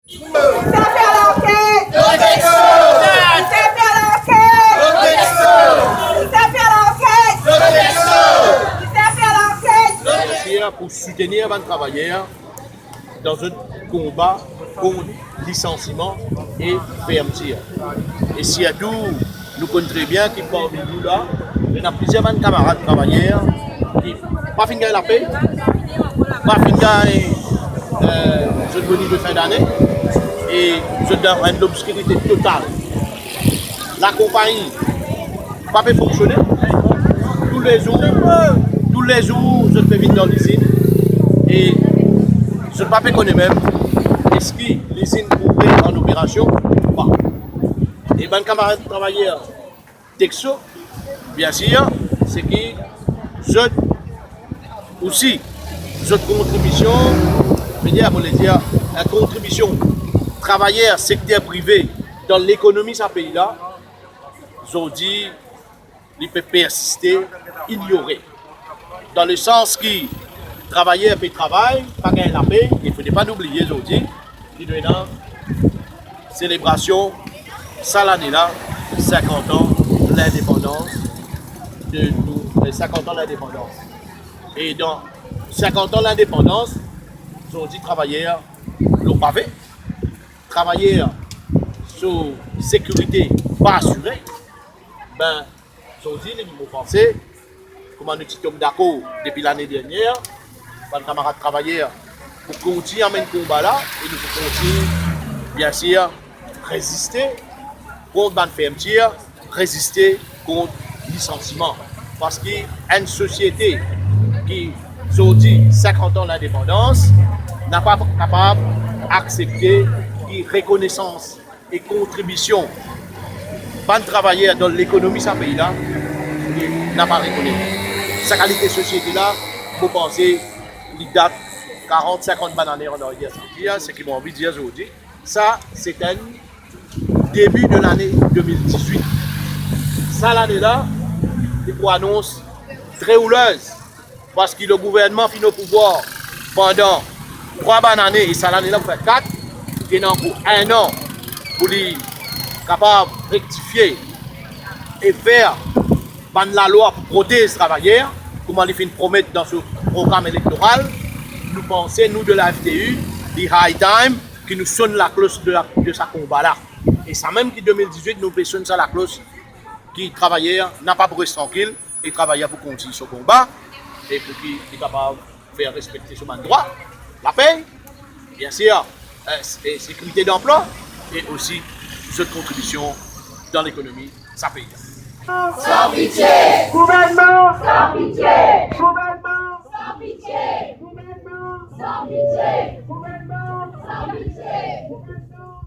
Pour soutenir les travailleurs dans un combat contre licenciement et fermeture. Et si à tout, nous connaissons très bien qu'il parmi nous là, il y a plusieurs camarades travailleurs qui n'ont pas fini la paix, pas fini le bonus de fin d'année et je dans une obscurité totale. La compagnie n'a pas pu fonctionner. Tous les jours, je fais venir dans l'usine et je ne sais pas connaître même est-ce que l'usine est en opération ou pas. Et mes camarades travailleurs Texo, bien sûr, c'est que je aussi, cette contribution, je veux dire, la contribution travailleurs secteur privé dans l'économie de ce pays-là, je dis, il peut persister, ignorer. Dans le sens que travailleurs et travail, pas gagner la paix, il ne faut pas oublier aujourd'hui, il y a une célébration, ça l'année-là, 50 ans de l'indépendance de nous, 50 ans de l'indépendance. Et dans 50 ans de l'indépendance, aujourd'hui, travailleurs l'ont pas fait, travailleurs sur sécurité pas assurée, ben, aujourd'hui, les mots français, comment nous sommes d'accord depuis l'année dernière, les camarades travailleurs, pour continuer à mener le combat là, et nous continuer, bien sûr, résister contre la fermeture, résister contre le licenciement. Parce qu'il y a une société qui, aujourd'hui, 50 ans d'indépendance, n'a pas capable d'accepter la reconnaissance et contribution de travailleurs dans l'économie de ce pays-là, n'a pas reconnu. Sa qualité de société-là, vous pensez, il date 40-50 bananes en arrière. C'est ce qu'ils m'ont envie de dire aujourd'hui. Ça, c'est un début de l'année 2018. Ça, l'année-là, il faut annonce très houleuse. Parce que le gouvernement finit au pouvoir pendant 3 bananes et ça, l'année-là, vous faites 4. Il y a encore 1 an pour les capable de rectifier et faire la loi pour protéger les travailleurs, comment ils finissent promettre dans ce programme électoral. Nous pensons, nous de la FDU, the high time, qui nous sonne la cloche de ce combat-là. Et ça même qui 2018, nous sonne ça la cloche qui travailleurs n'a pas pour rester tranquille et travailleurs pour continuer ce combat et pour qu'ils soient capables de faire respecter ce droit, la paix, bien sûr, et sécurité d'emploi et aussi cette contribution dans l'économie, ça paye. Sans pitié! Gouvernement! Sans pitié! Gouvernement! Sans pitié! Gouvernement! Sans pitié! Gouvernement! Sans pitié! Gouvernement!